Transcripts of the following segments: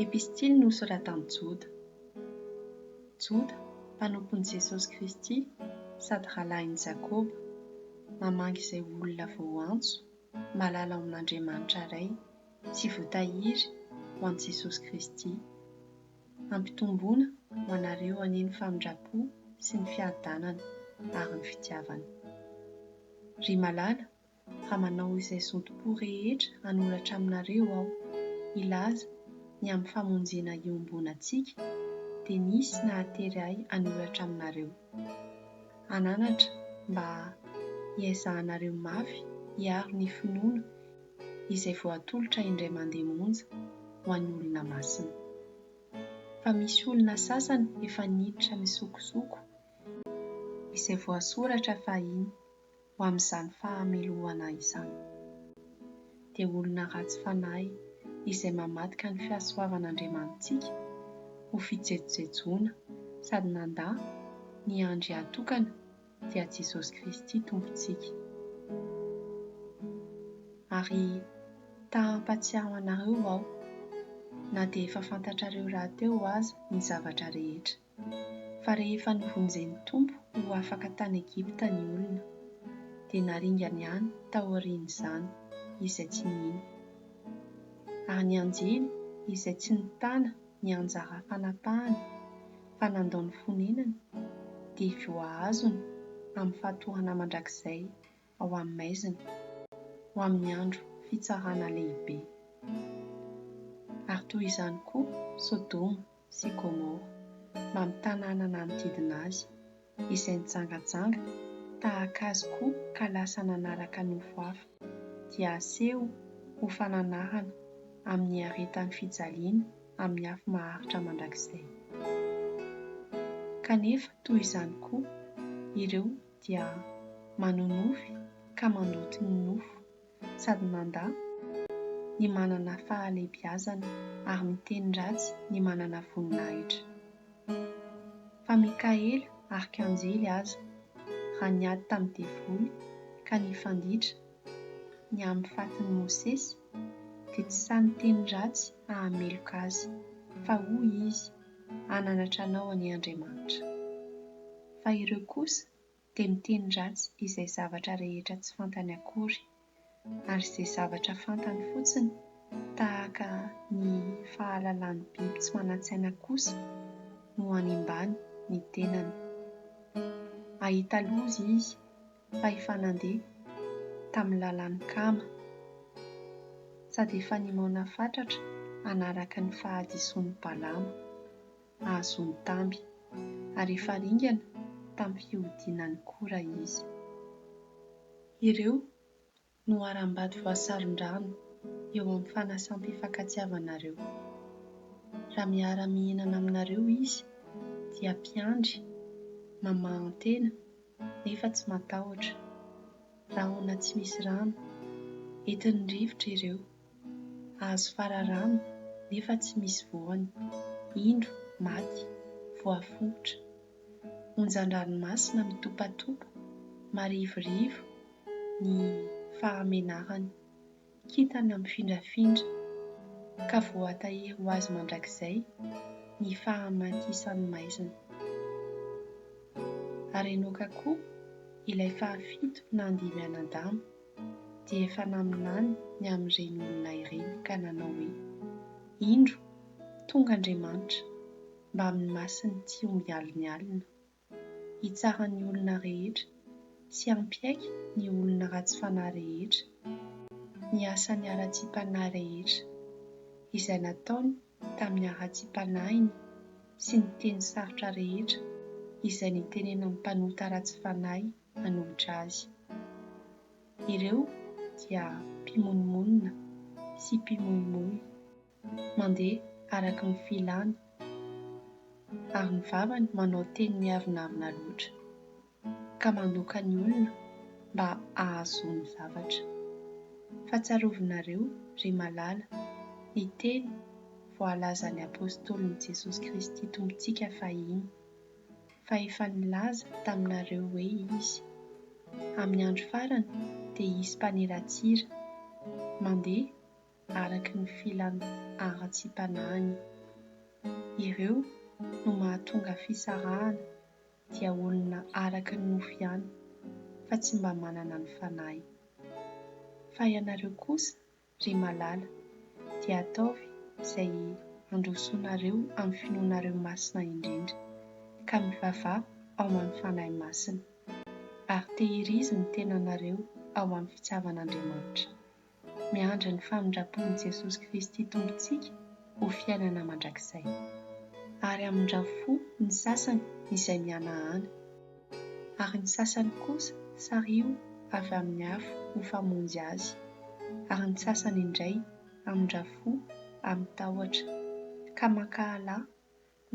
Epistily nosoratan'i Joda. Joda, mpanompon'i Jesosy Kristy sady rahalahin'i Jakoba, mamangy izay olona vao antso, malala ao amin'Andriamanitra iray sy voatahiry ho an'i Jesosy Kristy. Ampitomboina ho anareo anio ny famindrapo sy ny fiadanana ary ny fitiavana. Ry malala, raha manao izay zontom-po rehetra hanoratra aminareo aho, ilaza ny amin'ny famonjena iombonantsika dia nisy nahatery ahy hanoratra aminareo. Ananatra mba hiaizahanareo mafy hiaro ny finoana izay voatolotra indray mandeha monja ho an'ny olona masina. Fa misy olona sasany efa niditra misokosoko izay voasoratra fahiny ho amin'izany fahamelohana izany. Dia olona ratsy fanahy izay mamadika ny fihasoavan'Andriamanitsika ho fijejojejoana sady nandà ny andro ihatokana dia Jesosy Kristy Tompontsika. Ary hampatsiaro anareo aho, na dia efa fantatrareo rahateo aza ny zavatra rehetra, fa rehefa novonjen'ny Tompo ho afaka tany Egipta ny olona, dia naringana ihany taorian'izany izay tsy nino. Ary ny anjely izay tsy nitana ny anjara fanapahany fa nandao ny fonenany dia voahazony amin'ny fahatorana mandrakizay ao amin'ny maizina ho amin'ny andro fitsarana lehibe. Ary toy izany koa Sodoma sy Gomora mba amin'ny tanàna manodidina azy izay nijangajanga tahaka azy koa ka lasa nanaraka nofo hafa dia aseho ho fananarana amin'ny aretan'ny fijaliana amin'ny afo maharitra mandrakizay. Kanefa toy izany koa ireo dia manonofy ka mandoto ny nofo sady nandà ny manana fahalehibiazana ary miteny ratsy ny manana voninahitra. Fa Mikaela arikanjely aza raha niady tamin'ny devoly ka nifanditra ny amin'ny fatin'i Mosesy dia tsy samy teny ratsy hahameloka azy fa hoy izy hananatra anao any Andriamanitra. Fa ireo kosa dia miteny ratsy izay zavatra rehetra tsy fantany akory ary izay zavatra fantany fotsiny tahaka ny fahalalan'ny biby tsy manan-tsaina kosa no hanimbany ny tenany. Ahita loza izy fa efa nandeha tamin'ny lalan'ny kama sady efa nimaona fatratra hanaraka ny fahadisoan'ny Balama ahazony tamby ary efa ringana tamin'ny fihodinan'ny Kora izy. Ireo no haram-bady voasaron-drano eo amin'ny fanasam-pifankatsiavanareo. Raha miara-mihinana aminareo izy dia mpiandry, mamahan-tena nefa tsy matahotra. Raha hoana tsy misy rano, entin'ny rivotra ireo. Azo fararano nefa tsy misy voany, indro maty, voafogotra. Onjan-dranomasina mitopatopa, marivorivo ny fahamenarany, kintana mifindrafindra ka voatahiry ho azy mandrakizay ny fahamakisan'ny maizina. Ary enoka koa ilay fahafito na andimy anadama dia efa naminany ny amin'ireny olona ireny ka nanao hoe: indro tonga Andriamanitra mba amin'ny masiny tsy omby alina, hitsara ny olona rehetra sy hampiaiky ny olona ratsy fanahy rehetra, ny asan'ny ara-tsi-panahy rehetra izay nataony tamin'ny ara-tsi-panahiny sy ny teny sarotra rehetra izay nitenenan'ny mpanota ratsy fanahy hanolotra azy. Ireo dia mpimonomonina sy mpimoimoy, mandeha araka ny filàny ary ny vavany manao teny miavonavina loatra ka mandoka ny olona mba ahazoany zavatra. Fahatsiarovinareo ry malala ny teny voalazan'ny apôstôlin'i Jesosy Kristy Tompontsika fahiny, fa efa nilaza taminareo hoe izy amin'ny andro farany dia hisy mpanelatsira mandeha araka ny filàny ara-tsi-panahiny. Ireo no mahatonga fisarahana dia olona araka ny nofy ihany fa tsy mba manana ny fanahy. Fa ianareo kosa ry malala dia ataovy izay handrosoanareo amin'ny finoanareo masina indrindra ka mivavaha ao amin'ny fanahy masina ary tehiriziny ny tenanareo ao amin'ny fitiavan'Andriamanitra. Miandry ny famindrapon'i Jesosy Kristy Tompontsika ho fiainana mandrakizay. Ary amindrafo ny sasany izay mihanahana, ary ny sasany kosa sario avy amin'ny afo ho famonjy azy, ary ny sasany indray amindrafo amin'ny tahotra ka maka-alahy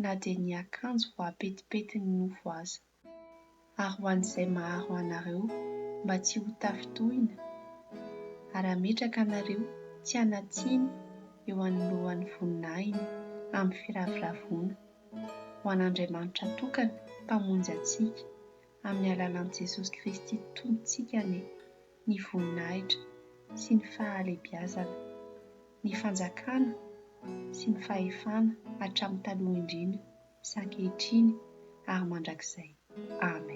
na dia ny akanjo vao apetipety ny nofo aza. Ary ho an'izay maharo anareo mba tsy ho tafitohina, ary ametraka anareo tsy hanatsiny eo anoloan'ny voninahiny amin'ny firaviravona, ho an'Andriamanitra tokana mpamonjy antsika amin'ny alalan'i Jesosy Kristy Tompontsika ny voninahitra sy ny fahalebiazana, ny fanjakana sy ny fahefana hatramin'ny taloha indrindra, sy ankehitriny ary mandrakizay. Amen.